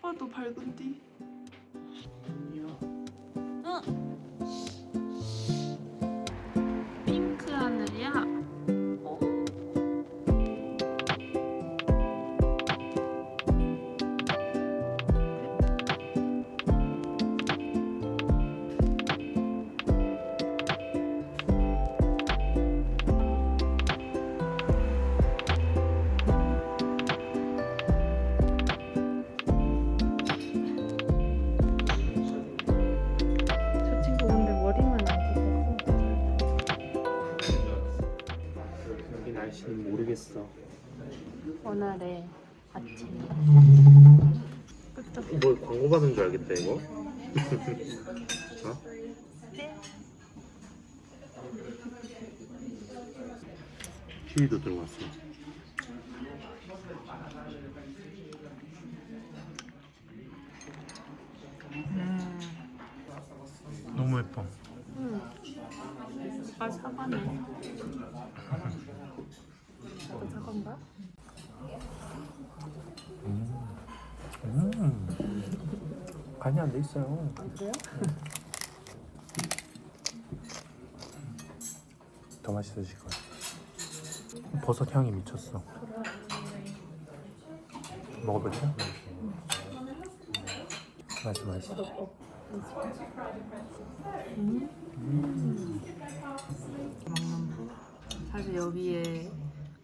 사과도 밝은디. 응. 핑크 하늘이야. 오. 저 친구 근데 머리만 안 여기 날씨는 모르겠어. 깎았어. 오늘의 아침. 끝도. 뭐 광고 받은 줄 알겠다 이거. 어? 키위도 들어갔어. 너무 예뻐. 응. 아 사과네. 또 사과인가? 간이 안 돼 있어요. 아 그래요? 더 맛있어질 거야. 버섯 향이 미쳤어. 먹어볼까? 맛있어. 먹는 부. 사실 여기에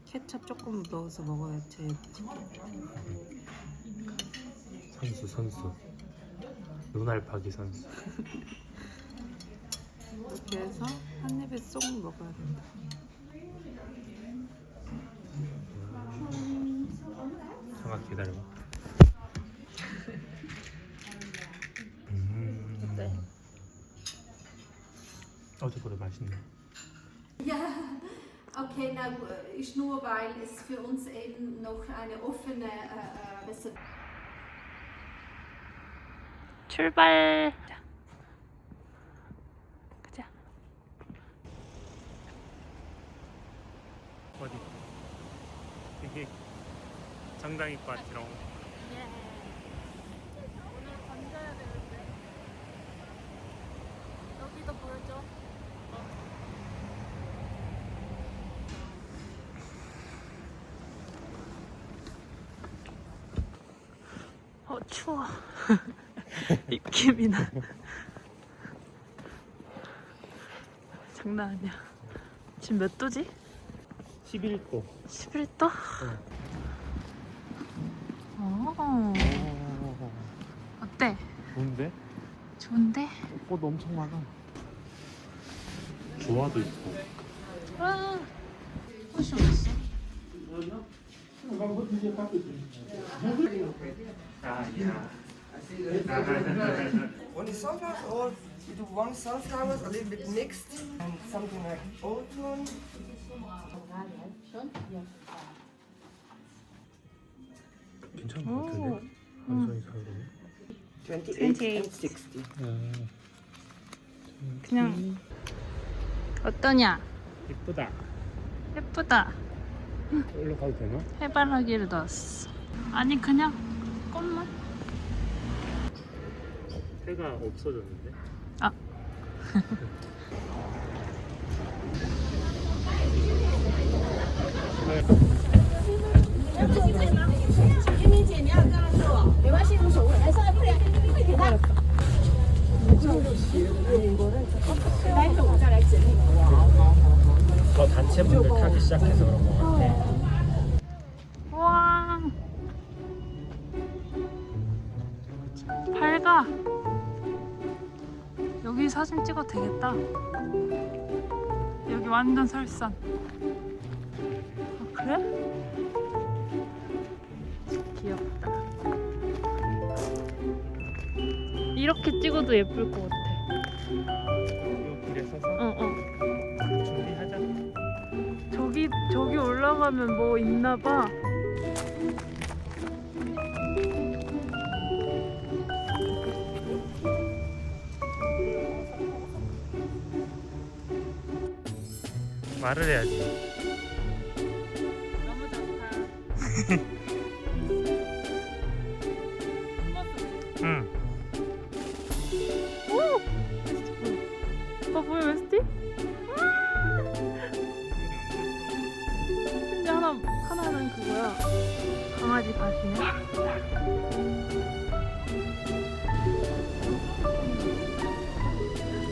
케첩 조금 넣어서 먹어야 제일 맛있게. 선수. 눈알파기 선수. 이렇게 해서 한 입에 쏙 먹어야 된다. 잠깐 기다려봐. 어때? 어제보다 맛있네. Ja, okay, na, ist nur, weil es für uns eben noch eine offene Reservation. 출발. 가자. 어디? 이게 정당일 것 같지롱. 오늘 건져야 되는데. 여기도 보여줘. 추워. 입김이 나. 장난 아니야. 지금 몇 도지? 11도. 11도? 오. 어때? 좋은데? 좋은데? 꽃 엄청 많아. 조화도 있고. 와. 꽃이 어딨어? Only sunflowers or you do one sunflowers, a little bit mixed, and something like old one. 괜찮은 것 같은데? 완전히 사이로네. 28 and 60. 그냥 어떠냐? 이쁘다. 예쁘다. 여기로 가도 되나? 해바라기를 넣었어. 아니 그냥 꽃만. 해가 없어졌는데? 아. 더 단체분들 타기 시작해서 그런 것 같아. 와. 밝아. 여기 사진 찍어도 되겠다. 여기 완전 설산. 아, 그래? 귀엽다. 이렇게 찍어도 예쁠 것 같아. 이 길에 서서 준비하자. 저기 올라가면 뭐 있나 봐. 말을 해야지. 너무 좋다. 여기까지 가시네.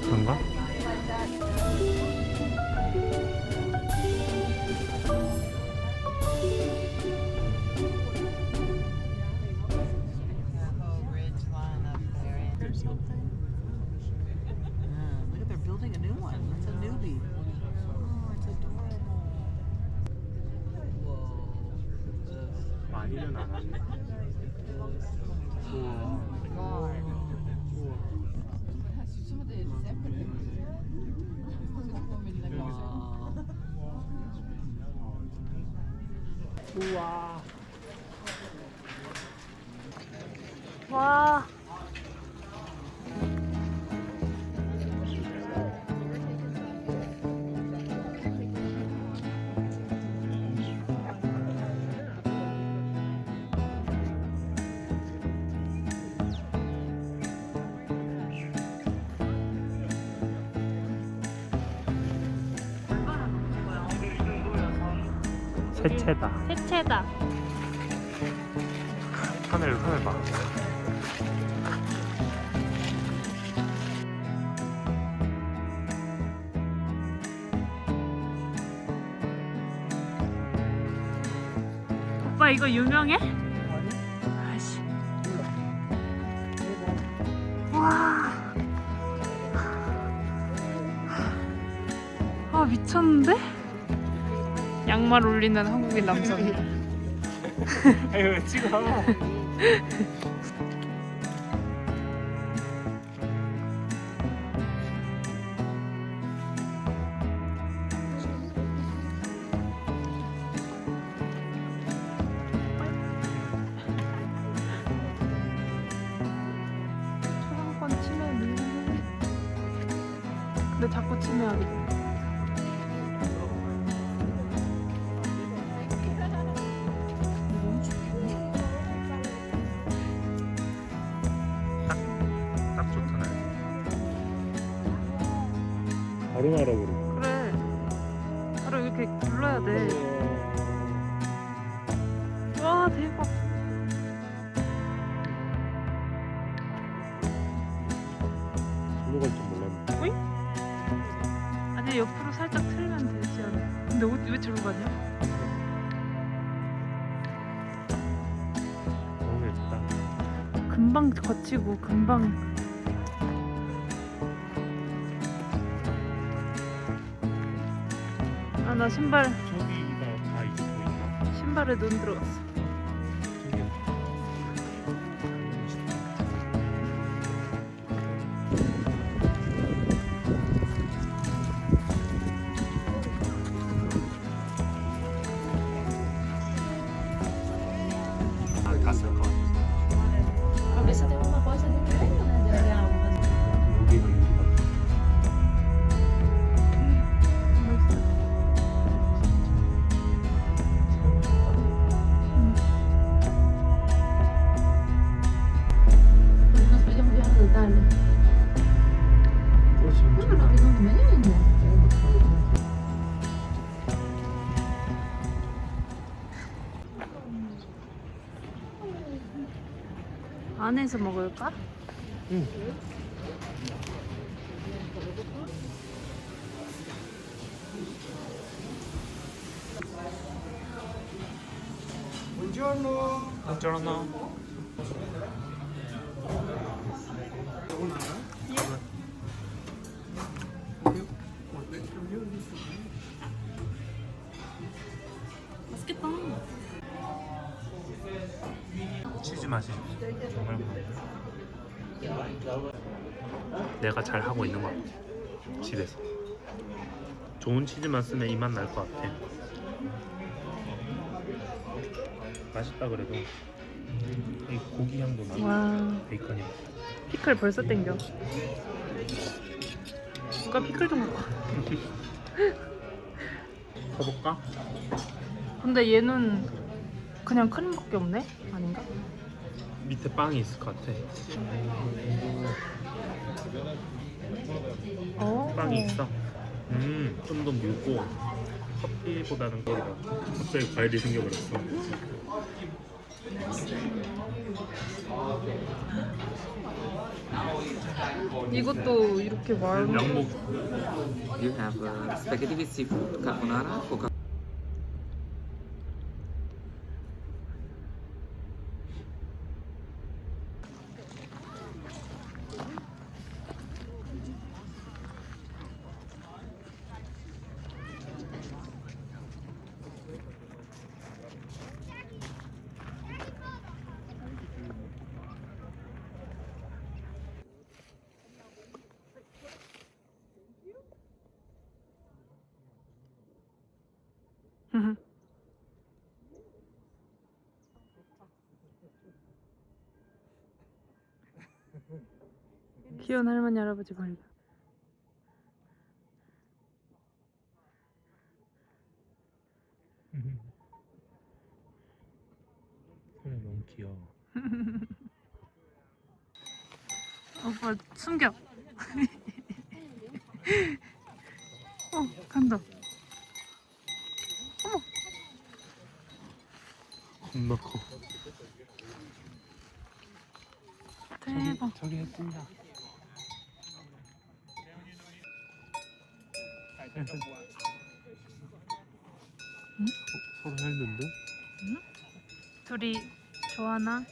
그런가? Look at they're building a new one. That's a newbie. Oh, it's adorable. Whoa. 많이는 안 왔네. 우와. 우와. 와. 새채다. 새채다. 하늘 봐. 오빠 이거 유명해? 아이씨. 와. 아 미쳤는데? 양말 올리는 한국인 남성. 아유 찍어. 초상권 침해 밀. 근데 자꾸 침해하게 돼. 딱 좋다 날. 바로 날아 그래. 그래. 바로 이렇게 눌러야 돼. 와 대박. 절로 갈 줄 몰랐네. 오잉? 아니 옆으로 살짝 틀면 되지 않아? 근데 왜 저로 가냐? 너무 예쁘다. 금방 거치고 금방. 아 나 신발 저기가 다 이제 보인다. 신발에 눈 들어갔어. 저기. 아, 갔을 것 같아. Pra ver se tem uma coisa de treino, né? De olhar algumas. 여기가 여기가. Nós podíamos ver um detalhe. Não, mas não vimos também ainda. 안에서 먹을까? 응. Buongiorno. 어쩌나? 맛있겠다. 치즈 맛이 정말 내가 잘 하고 있는 것 같아. 집에서 좋은 치즈만 쓰면 이 맛 날 것 같아. 맛있다 그래도 이 고기 향도 나고 와 베이컨 향. 피클 벌써 땡겨. 누가 피클 좀 먹어. 가볼까? 근데 얘는 그냥 크림밖에 없네? 아닌가? 밑에 빵이 있을 것 같아. 빵이 있어. 좀 더 묽고 커피보다는 거리다. 갑자기 과일이 생겨버렸어. 이것도 이렇게 많이. 양복. You have spaghetti with seafood, carbonara, Coca. 귀여운 할머니 할아버지 발견. 그래 너무 귀여워. 오빠 숨겨. 간다. 겁나 커. 대박. 저기 해 뜬다. 서로 했는데? 둘이 좋아하나?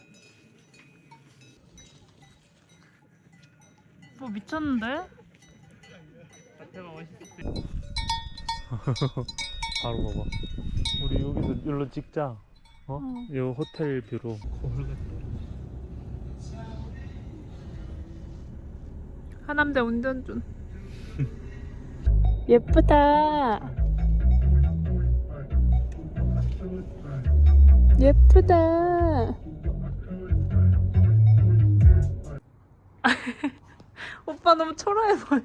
뭐 미쳤는데? 바로 봐봐. 우리 여기서 일로 찍자. 어? 이 호텔 뷰로. 하남대 운전준. 예쁘다. 예쁘다. 오빠 너무 초라해 보여.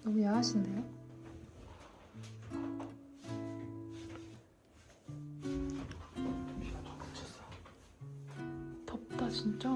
너무 야하신데요? 덥다 진짜.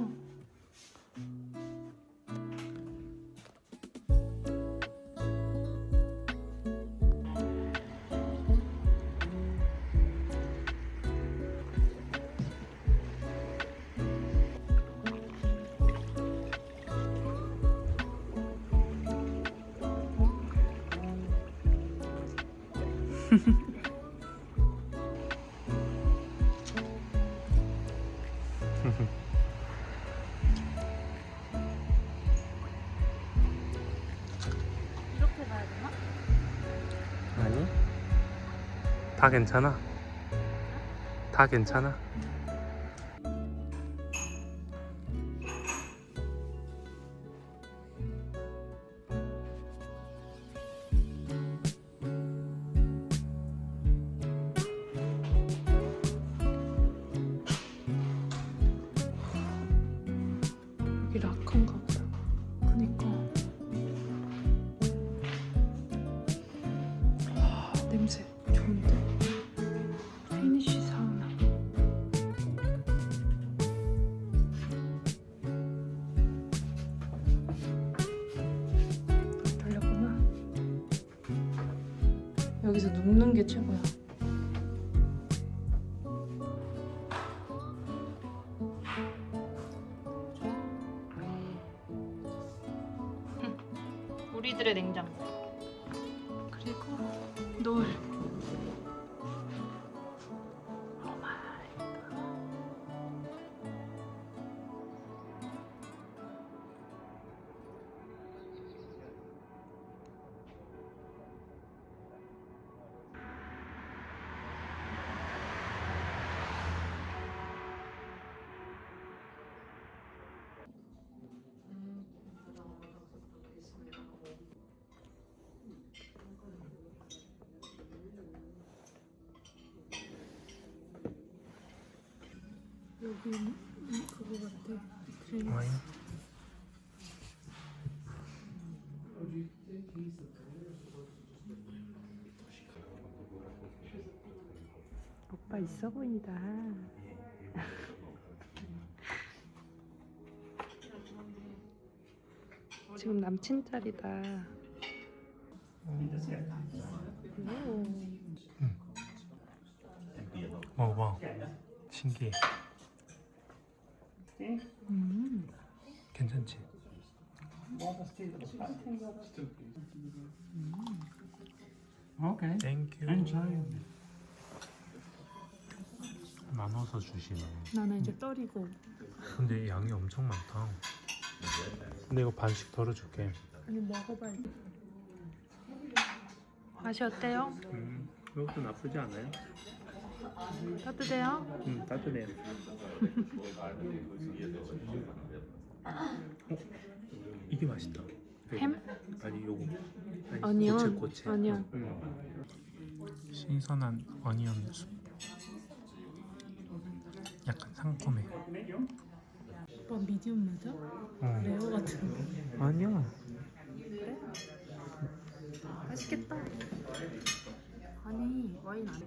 이렇게 가야 되나? 아니? 다 괜찮아. 다 괜찮아. 여기 락한가 보다. 그니까. 냄새 좋은데? 피니쉬 사우나. 달렸구나. 여기서 눕는 게 최고야. 우리들의 냉장고. 그리고 노을. 오 마이 갓. 여기는 그거 같아. 와인. 오빠 있어 보인다. 지금 남친 자리다. 먹어봐. 신기해. 괜찮지? Okay. 땡큐. Enjoy. 나눠서 주시네. 나는 이제 떨이고. 근데 양이 엄청 많다. 근데 이거 반씩 덜어줄게. 아니 먹어봐야지. 맛이 어때요? 이것도 나쁘지 않아요? 따뜻해요? 따뜻해요. 이게 맛있다. 햄? 아니 요거. 아니, 어니언? 고체. 어니언. 신선한 어니언 숲. 약간 상콤해. 오빠 미디움 맞아? 레어 같은 거. 아니야. 맛있겠다. 아니 와인 안 해.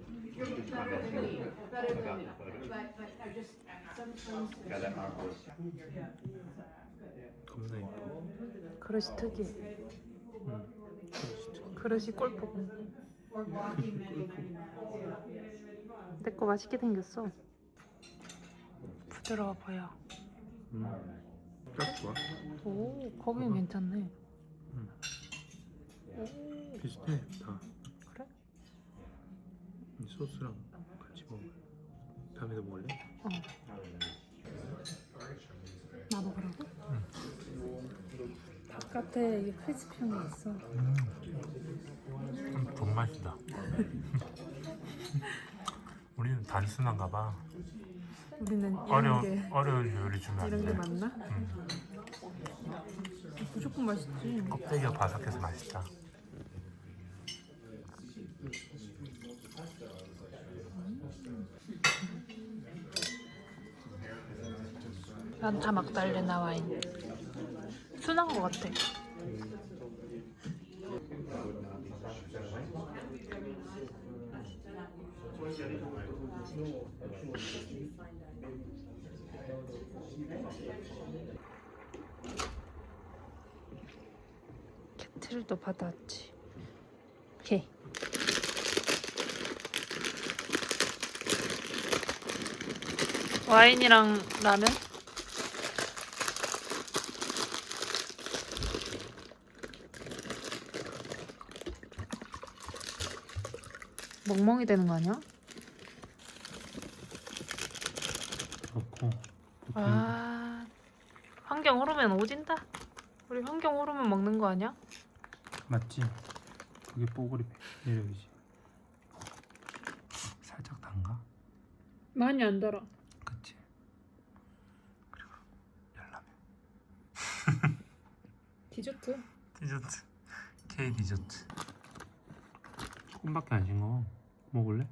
겁나 예뻐. 그릇이 특이해. 그릇이 꼴보고. 내 거 맛있게 생겼어. 부드러워 보여. 딱 좋아. 오, 거기는 괜찮네. 비슷해 다. 그래? 이 소스랑 같이 먹어. 다음에도 먹을래? 어. 나 먹으라고? 바깥에 이게 크리스피한 게 있어. 돈맛이다. 우리는 단순한가 봐. 우리는 이런 게 어려운 요리 주면 안 이런 게 돼. 맞나? 무조건 맛있지. 껍데기가 바삭해서 맛있다. 난타 막달레나 와인. 순한 거 같아. 캐틀도 받았지. 오케이. 와인이랑 라면? 멍멍이 되는 거 아니야? 그렇고. 아, 환경 흐르면 오진다. 우리 환경 흐르면 먹는 거 아니야? 맞지? 그게 뽀글이 매력이지. 살짝 담가? 많이 안 달아. 그치? 그리고 열라면. 디저트. 디저트. K 디저트. 조금밖에 안 싱거워. 먹을래?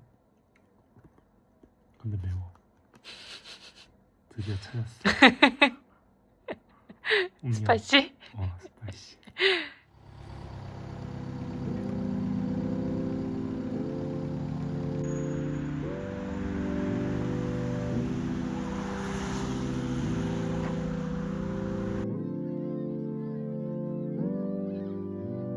근데 매워. 드디어 찾았어. 음료. 스파이시? 스파이시.